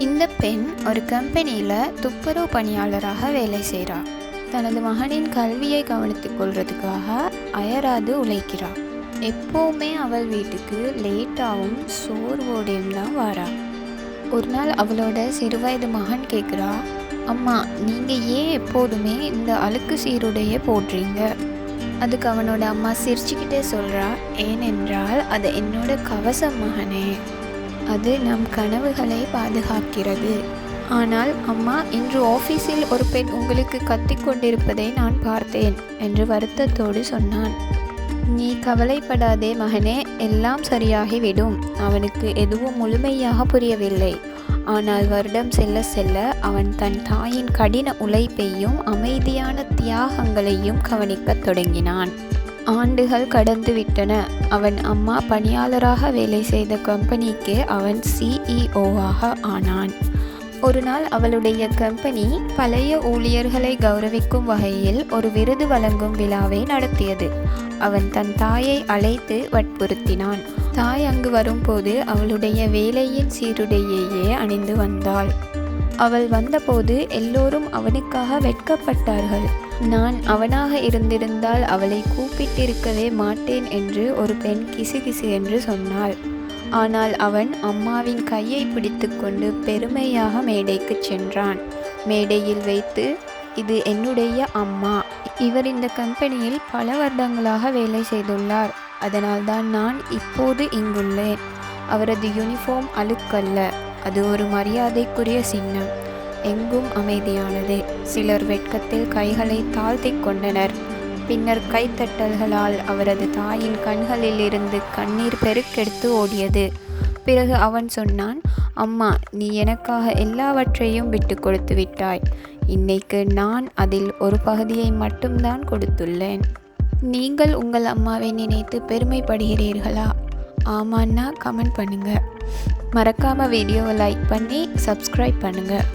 இந்த பெண் ஒரு கம்பெனியில் துப்புரவு பணியாளராக வேலை செய்கிறார். தனது மகனின் கல்வியை கவனித்துக் கொள்றதுக்காக அயராது உழைக்கிறார். எப்போவுமே அவள் வீட்டுக்கு லேட்டாகவும் சோர்வோடையும் தான் வாரா. ஒரு நாள் அவளோட சிறுவயது மகன் கேட்குறா, அம்மா, நீங்கள் ஏன் எப்போதுமே இந்த அழுக்கு சீருடையை போடுறீங்க? அதுக்கு அவனோட அம்மா சிரிச்சுக்கிட்டே சொல்கிறா, ஏனென்றால் அது என்னோட கவசம் மகனே, அது நம் கனவுகளை பாதுகாக்கிறது. ஆனால் அம்மா, இன்று ஆஃபீஸில் ஒரு பெண் உங்களுக்கு கத்திக் கொண்டிருப்பதை நான் பார்த்தேன் என்று வருத்தத்தோடு சொன்னான். நீ கவலைப்படாதே மகனே, எல்லாம் சரியாகிவிடும். அவனுக்கு எதுவும் முழுமையாக புரியவில்லை. ஆனால் வருடம் செல்ல செல்ல அவன் தன் தாயின் கடின உழைப்பையும் அமைதியான தியாகங்களையும் கவனிக்கத் தொடங்கினான். ஆண்டுகள் கடந்து விட்டன. அவன் அம்மா பணியாளராக வேலை செய்த கம்பெனிக்கு அவன் சிஇஓவாக ஆனான். ஒரு நாள் அவளுடைய கம்பெனி பழைய ஊழியர்களை கௌரவிக்கும் வகையில் ஒரு விருது வழங்கும் விழாவை நடத்தியது. அவன் தன் தாயை அழைத்து வற்புறுத்தினான். தாய் அங்கு வரும்போது அவளுடைய வேலையின் சீருடையையே அணிந்து வந்தாள். அவள் வந்தபோது எல்லோரும் அவனுக்காக வெட்கப்பட்டார்கள். நான் அவனாக இருந்திருந்தால் அவளை கூப்பிட்டிருக்கவே மாட்டேன் என்று ஒரு பெண் கிசுகிசு என்று சொன்னாள். ஆனால் அவன் அம்மாவின் கையை பிடித்து கொண்டு பெருமையாக மேடைக்கு சென்றான். மேடையில் வைத்து, இது என்னுடைய அம்மா. இவர் இந்த கம்பெனியில் பல வருடங்களாக வேலை செய்துள்ளார். அதனால்தான் நான் இப்போது இங்குள்ளேன். அவரது யூனிஃபார்ம் அழுக்கல்ல, அது ஒரு மரியாதைக்குரிய சின்னம். எங்கும் அமைதியானது. சிலர் வெட்கத்தில் கைகளை தாழ்த்தி கொண்டனர். பின்னர் கைத்தட்டல்களால் அவரது தாயின் கண்களில் இருந்து கண்ணீர் பெருக்கெடுத்து ஓடியது. பிறகு அவன் சொன்னான், அம்மா, நீ எனக்காக எல்லாவற்றையும் விட்டு கொடுத்து விட்டாய். இன்னைக்கு நான் அதில் ஒரு பகுதியை மட்டும்தான் கொடுத்துள்ளேன். நீங்கள் உங்கள் அம்மாவை நினைத்து பெருமைப்படுகிறீர்களா? ஆமான்னா கமெண்ட் பண்ணுங்கள். மறக்காமல் வீடியோவை லைக் பண்ணி சப்ஸ்கிரைப் பண்ணுங்கள்.